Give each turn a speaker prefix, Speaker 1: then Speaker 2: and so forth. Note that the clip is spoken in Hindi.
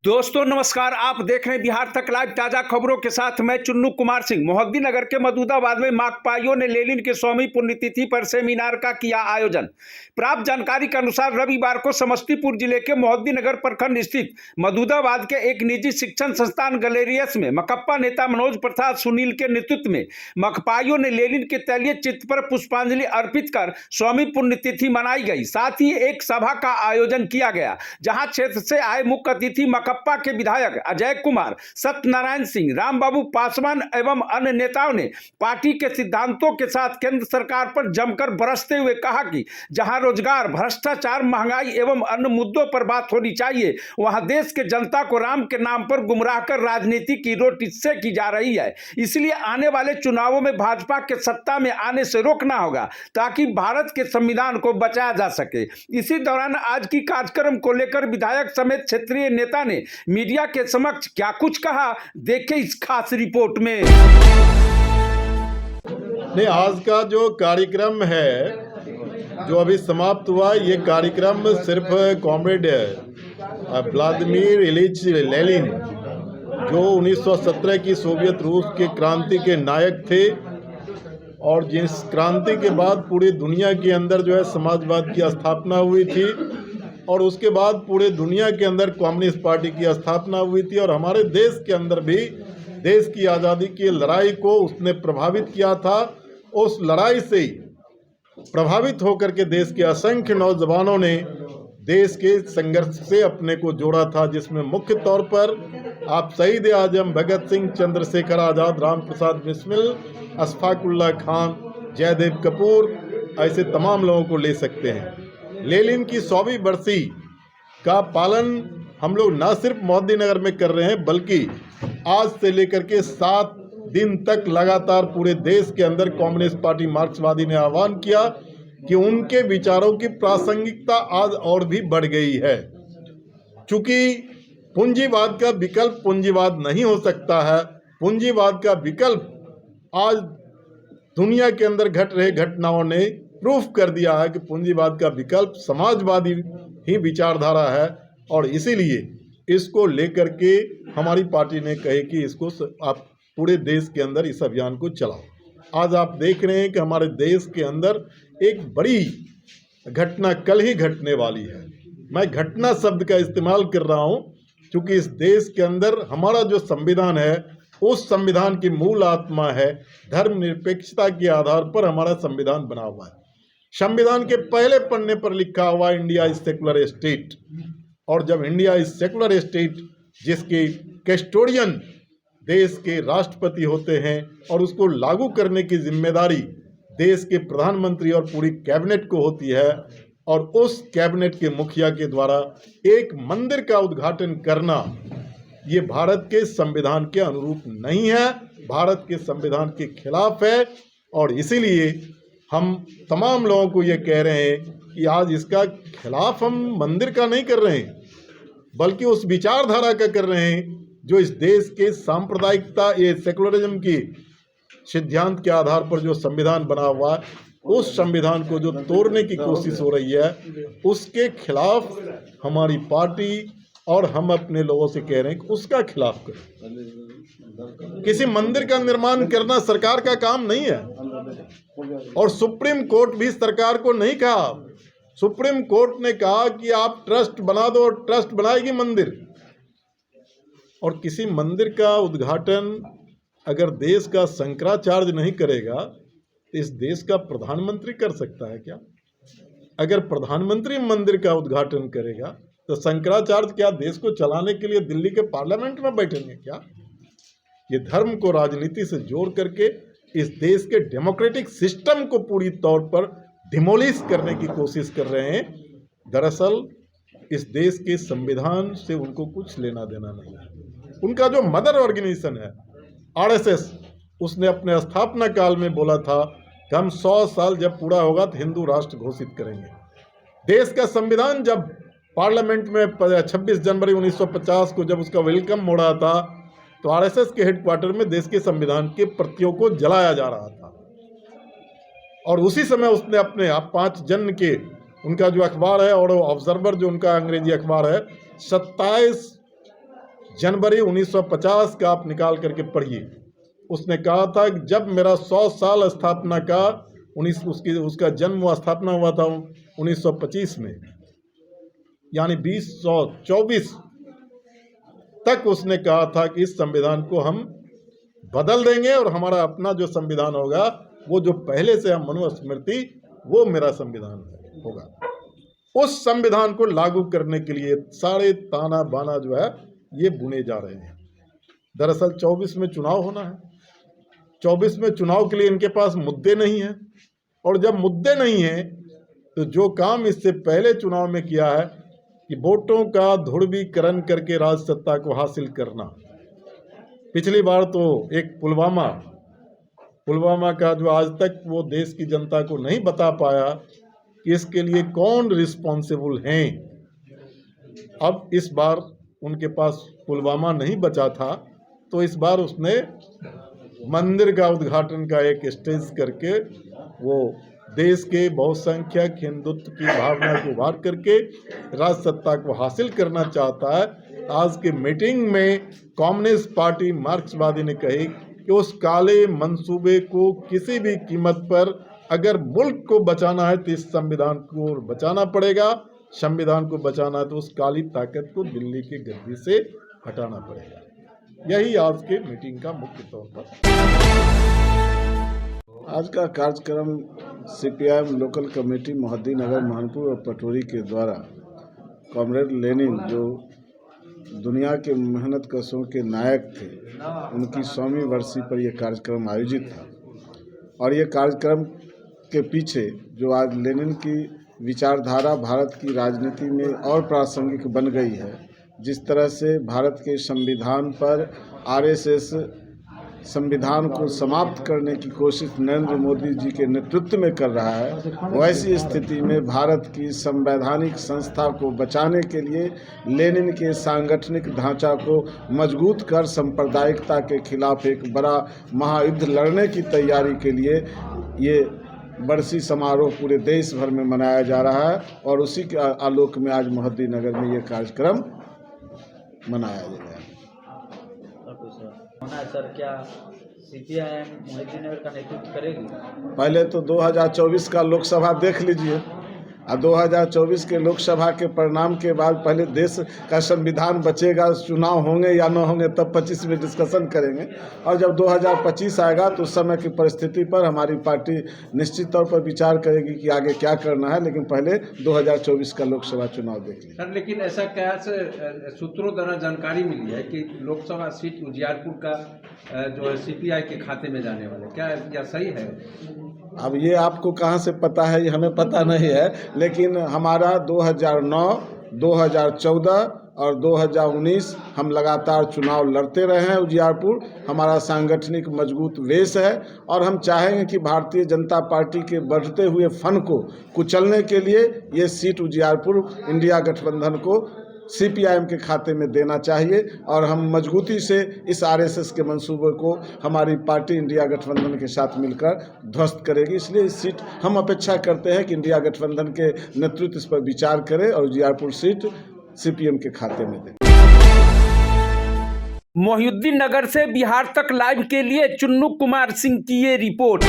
Speaker 1: दोस्तों नमस्कार। आप देख रहे हैं बिहार तक लाइव। ताजा खबरों के साथ मैं चुन्नू कुमार सिंह। मोहद्दीनगर के मधुदाबाद में माकपाइयों ने लेनिन की 100वीं पुण्यतिथि पर सेमिनार का किया आयोजन। प्राप्त जानकारी के अनुसार रविवार को समस्तीपुर जिले के मोहद्दीनगर प्रखंड स्थित मधुदाबाद के एक निजी शिक्षण संस्थान गलेरियस में मकप्पा नेता मनोज प्रसाद सुनील के नेतृत्व में माकपाइयों ने लेनिन के तैलीय चित्र पर पुष्पांजलि अर्पित कर 100वीं पुण्यतिथि मनाई गई। साथ ही एक सभा का आयोजन किया गया, जहां क्षेत्र से आए मुख्य अतिथि मकप्पा के विधायक अजय कुमार, सत्यनारायण सिंह, रामबाबू पासवान एवं अन्य नेताओं ने पार्टी के सिद्धांतों के साथ केंद्र सरकार पर जमकर बरसते हुए कहा कि जहां रोजगार, भ्रष्टाचार, महंगाई एवं अन्य मुद्दों पर बात होनी चाहिए, वहां देश के जनता को राम के नाम पर गुमराह कर राजनीति की रोट इससे की जा रही है। इसलिए आने वाले चुनावों में भाजपा के सत्ता में आने से रोकना होगा ताकि भारत के संविधान को बचाया जा सके। इसी दौरान आज की कार्यक्रम को लेकर विधायक समेत क्षेत्रीय नेता ने मीडिया के समक्ष क्या कुछ कहा, देखें इस खास रिपोर्ट में।
Speaker 2: नहीं, आज का जो कार्यक्रम है जो अभी समाप्त हुआ, ये कार्यक्रम सिर्फ कॉमरेड व्लादिमीर इलिच लेनिन जो 1917 की सोवियत रूस के क्रांति के नायक थे और जिस क्रांति के बाद पूरी दुनिया के अंदर जो है समाजवाद की स्थापना हुई थी और उसके बाद पूरे दुनिया के अंदर कम्युनिस्ट पार्टी की स्थापना हुई थी और हमारे देश के अंदर भी देश की आज़ादी की लड़ाई को उसने प्रभावित किया था। उस लड़ाई से प्रभावित होकर के देश के असंख्य नौजवानों ने देश के संघर्ष से अपने को जोड़ा था, जिसमें मुख्य तौर पर आप शहीद आजम भगत सिंह, चंद्रशेखर आज़ाद, राम प्रसाद बिस्मिल, अशफाकुल्ला खान, जयदेव कपूर, ऐसे तमाम लोगों को ले सकते हैं। लेनिन की 100वीं बरसी का पालन हम लोग न सिर्फ मोहद्दीनगर में कर रहे हैं, बल्कि आज से लेकर के 7 दिन तक लगातार पूरे देश के अंदर कम्युनिस्ट पार्टी मार्क्सवादी ने आह्वान किया कि उनके विचारों की प्रासंगिकता आज और भी बढ़ गई है। चूंकि पूंजीवाद का विकल्प पूंजीवाद नहीं हो सकता है, पूंजीवाद का विकल्प आज दुनिया के अंदर घट रहे घटनाओं ने प्रूफ कर दिया है कि पूंजीवाद का विकल्प समाजवादी ही विचारधारा है और इसीलिए इसको लेकर के हमारी पार्टी ने कहे कि इसको आप पूरे देश के अंदर इस अभियान को चलाओ। आज आप देख रहे हैं कि हमारे देश के अंदर एक बड़ी घटना कल ही घटने वाली है। मैं घटना शब्द का इस्तेमाल कर रहा हूं क्योंकि इस देश के अंदर हमारा जो संविधान है, उस संविधान की मूल आत्मा है धर्मनिरपेक्षता के आधार पर हमारा संविधान बना हुआ है। संविधान के पहले पन्ने पर लिखा हुआ इंडिया इज सेकुलर स्टेट, और जब इंडिया इज सेकुलर स्टेट जिसके कस्टोडियन देश के राष्ट्रपति होते हैं और उसको लागू करने की जिम्मेदारी देश के प्रधानमंत्री और पूरी कैबिनेट को होती है, और उस कैबिनेट के मुखिया के द्वारा एक मंदिर का उद्घाटन करना ये भारत के संविधान के अनुरूप नहीं है, भारत के संविधान के खिलाफ है। और इसीलिए हम तमाम लोगों को ये कह रहे हैं कि आज इसका खिलाफ हम मंदिर का नहीं कर रहे हैं, बल्कि उस विचारधारा का कर रहे हैं जो इस देश के सांप्रदायिकता, ये सेकुलरिज्म की सिद्धांत के आधार पर जो संविधान बना हुआ है, उस संविधान को जो तोड़ने की कोशिश हो रही है, उसके खिलाफ हमारी पार्टी और हम अपने लोगों से कह रहे हैं कि उसका खिलाफ करें। किसी मंदिर का निर्माण करना सरकार का काम नहीं है, और सुप्रीम कोर्ट भी सरकार को नहीं कहा। सुप्रीम कोर्ट ने कहा कि आप ट्रस्ट बना दो, और ट्रस्ट बनाएगी मंदिर। और किसी मंदिर का उद्घाटन अगर देश का शंकराचार्य नहीं करेगा तो इस देश का प्रधानमंत्री कर सकता है क्या? अगर प्रधानमंत्री मंदिर का उद्घाटन करेगा तो शंकराचार्य क्या देश को चलाने के लिए दिल्ली के पार्लियामेंट में बैठेंगे क्या? ये धर्म को राजनीति से जोड़ करके इस देश के डेमोक्रेटिक सिस्टम को पूरी तौर पर डिमोलिश करने की कोशिश कर रहे हैं। दरअसल इस देश के संविधान से उनको कुछ लेना देना नहीं है। उनका जो मदर ऑर्गेनाइजेशन है आरएसएस, उसने अपने स्थापना काल में बोला था कि हम 100 साल जब पूरा होगा तो हिंदू राष्ट्र घोषित करेंगे। देश का संविधान जब पार्लियामेंट में 26 जनवरी 1950 को जब उसका वेलकम हो रहा था, तो आरएसएस के हेडक्वार्टर में देश के संविधान के प्रतियों को जलाया जा रहा था। और उसी समय उसने अपने आप 5 जन के उनका जो अखबार है और ऑब्जर्वर जो उनका अंग्रेजी अखबार है, 27 जनवरी 1950 का आप निकाल करके पढ़िए। उसने कहा था कि जब मेरा 100 साल स्थापना का उसका जन्म व स्थापना हुआ था 1925 में, यानी 2024 तक उसने कहा था कि इस संविधान को हम बदल देंगे और हमारा अपना जो संविधान होगा वो जो पहले से हम मनुस्मृति वो मेरा संविधान होगा। उस संविधान को लागू करने के लिए सारे ताना बाना जो है ये बुने जा रहे हैं। दरअसल 24 में चुनाव होना है। 24 में चुनाव के लिए इनके पास मुद्दे नहीं हैं, और जब मुद्दे नहीं हैं तो जो काम इससे पहले चुनाव में किया है कि वोटों का ध्रुवीकरण करके राज सत्ता को हासिल करना। पिछली बार तो एक पुलवामा का जो आज तक वो देश की जनता को नहीं बता पाया कि इसके लिए कौन रिस्पॉन्सिबल हैं। अब इस बार उनके पास पुलवामा नहीं बचा था, तो इस बार उसने मंदिर का उद्घाटन का एक स्टेज करके वो देश के बहुसंख्यक हिंदुत्व की भावना को उभार करके राज सत्ता को हासिल करना चाहता है। आज की मीटिंग में कम्युनिस्ट पार्टी मार्क्सवादी ने कही कि उस काले मंसूबे को किसी भी कीमत पर अगर मुल्क को बचाना है तो इस संविधान को बचाना पड़ेगा। संविधान को बचाना है तो उस काली ताकत को दिल्ली की गद्दी से हटाना पड़ेगा। यही आज के मीटिंग का मुख्य तौर पर।
Speaker 3: आज का कार्यक्रम CPIM local committee Mohiuddinnagar Mahanpur और पटोरी के द्वारा कॉमरेड लेनिन जो दुनिया के मेहनत कशों के नायक थे, उनकी 100वीं वर्षी पर यह कार्यक्रम आयोजित था। और ये कार्यक्रम के पीछे जो आज लेनिन की विचारधारा भारत की राजनीति में और प्रासंगिक बन गई है, जिस तरह से भारत के संविधान पर आरएसएस संविधान को समाप्त करने की कोशिश नरेंद्र मोदी जी के नेतृत्व में कर रहा है, वैसी स्थिति में भारत की संवैधानिक संस्था को बचाने के लिए लेनिन के सांगठनिक ढांचा को मजबूत कर सांप्रदायिकता के खिलाफ एक बड़ा महायुद्ध लड़ने की तैयारी के लिए ये बरसी समारोह पूरे देश भर में मनाया जा रहा है। और उसी के आलोक में आज मोहद्दीनगर में ये कार्यक्रम मनाया गया है।
Speaker 4: सर, क्या सीपीआईएम मोहद्दीनगर का नेतृत्व करेगी?
Speaker 3: पहले तो 2024 का लोकसभा देख लीजिए, और 2024 के लोकसभा के परिणाम के बाद पहले देश का संविधान बचेगा, चुनाव होंगे या न होंगे, तब 25 में डिस्कशन करेंगे। और जब 2025 आएगा तो उस समय की परिस्थिति पर हमारी पार्टी निश्चित तौर पर विचार करेगी कि आगे क्या करना है, लेकिन पहले 2024 का लोकसभा चुनाव देख लीजिए।
Speaker 1: सर, लेकिन ऐसा क्या सूत्रों द्वारा जानकारी मिली है कि लोकसभा सीट उजियारपुर का जो है सीपीआई के खाते में जाने वाले, क्या सही है?
Speaker 3: अब ये आपको कहाँ से पता है, ये हमें पता नहीं है, लेकिन हमारा 2009, 2014 और 2019 हम लगातार चुनाव लड़ते रहे हैं। उजियारपुर हमारा सांगठनिक मजबूत बेस है, और हम चाहेंगे कि भारतीय जनता पार्टी के बढ़ते हुए फन को कुचलने के लिए ये सीट उजियारपुर इंडिया गठबंधन को सीपीआईएम के खाते में देना चाहिए। और हम मजबूती से इस आरएसएस के मंसूबे को हमारी पार्टी इंडिया गठबंधन के साथ मिलकर ध्वस्त करेगी। इसलिए इस सीट हम अपेक्षा करते हैं कि इंडिया गठबंधन के नेतृत्व इस पर विचार करे और उजियारपुर सीट सीपीएम के खाते में दे।
Speaker 1: मोहिउद्दीन नगर से बिहार तक लाइव के लिए चुन्नू कुमार सिंह की ये रिपोर्ट।